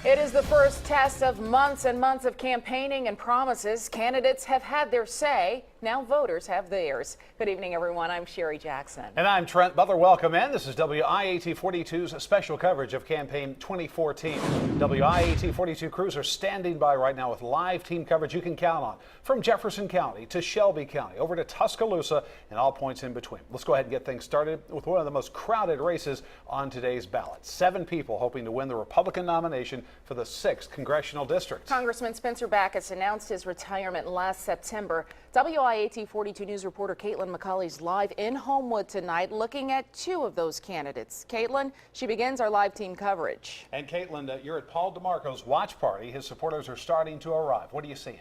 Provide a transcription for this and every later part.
It is the first test of months and months of campaigning and promises. Candidates have had their say. Now voters have theirs. Good evening, everyone. I'm Sherry Jackson. And I'm Trent Butler. Welcome in. This is WIAT 42's special coverage of campaign 2014. WIAT 42 crews are standing by right now with live team coverage you can count on. From Jefferson County to Shelby County, over to Tuscaloosa, and all points in between. Let's go ahead and get things started with one of the most crowded races on today's ballot. 7 people hoping to win the Republican nomination for the 6th congressional district. Congressman Spencer Backus announced his retirement last September. WIAT 42 News reporter Caitlin McCauley's live in Homewood tonight looking at 2 of those candidates. Caitlin, she begins our live team coverage. And Caitlin, you're at Paul DeMarco's watch party. His supporters are starting to arrive. What are you seeing?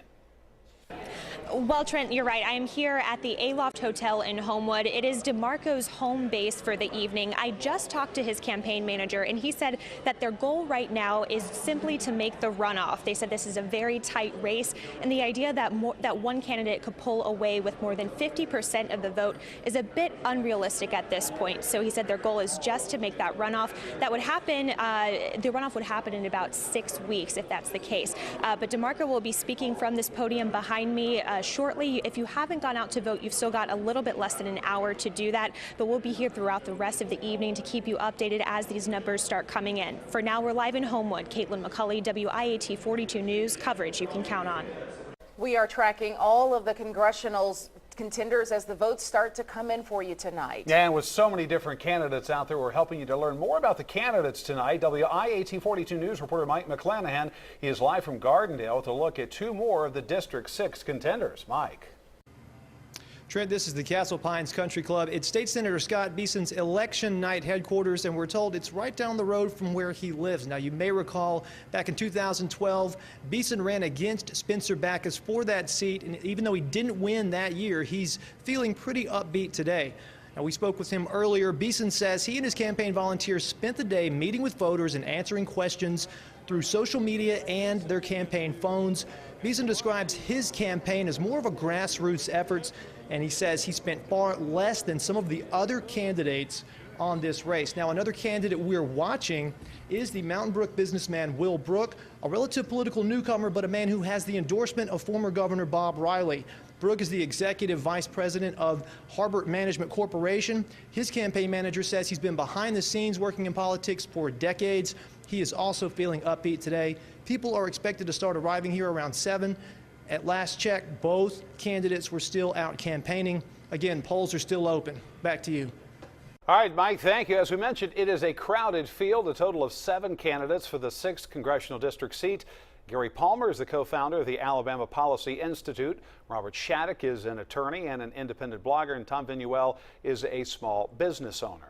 Well, Trent, you're right. I am here at the Aloft Hotel in Homewood. It is DeMarco's home base for the evening. I just talked to his campaign manager, and he said that their goal right now is simply to make the runoff. They said this is a very tight race, and the idea that one candidate could pull away with more than 50% of the vote is a bit unrealistic at this point. So he said their goal is just to make that runoff. That would happen. The runoff would happen in about 6 weeks, if that's the case. But DeMarco will be speaking from this podium behind me shortly. If you haven't gone out to vote, you've still got a little bit less than an hour to do that, but we'll be here throughout the rest of the evening to keep you updated as these numbers start coming in. For now, we're live in Homewood. Caitlin McCauley, WIAT 42 News, coverage you can count on. We are tracking all of the congressional contenders as the votes start to come in for you tonight. Yeah, and with so many different candidates out there, we're helping you to learn more about the candidates tonight. WIAT 42 News reporter Mike McClanahan, he is live from Gardendale to look at 2 more of the District 6 contenders. Mike. Trent, this is the Castle Pines Country Club. It's State Senator Scott Beeson's election night headquarters, and we're told it's right down the road from where he lives. Now, you may recall back in 2012, Beeson ran against Spencer Backus for that seat, and even though he didn't win that year, he's feeling pretty upbeat today. Now, we spoke with him earlier. Beeson says he and his campaign volunteers spent the day meeting with voters and answering questions through social media and their campaign phones. Beeson describes his campaign as more of a grassroots effort, and he says he spent far less than some of the other candidates on this race. Now, another candidate we're watching is the Mountain Brook businessman Will Brook, a relative political newcomer, but a man who has the endorsement of former Governor Bob Riley. Brook is the executive vice president of Harbor Management Corporation. His campaign manager says he's been behind the scenes working in politics for decades. He is also feeling upbeat today. People are expected to start arriving here around 7. At last check, both candidates were still out campaigning. Again, polls are still open. Back to you. All right, Mike, thank you. As we mentioned, it is a crowded field, a total of 7 candidates for the 6th congressional district seat. Gary Palmer is the co-founder of the Alabama Policy Institute. Robert Shattuck is an attorney and an independent blogger, and Tom Vinuel is a small business owner.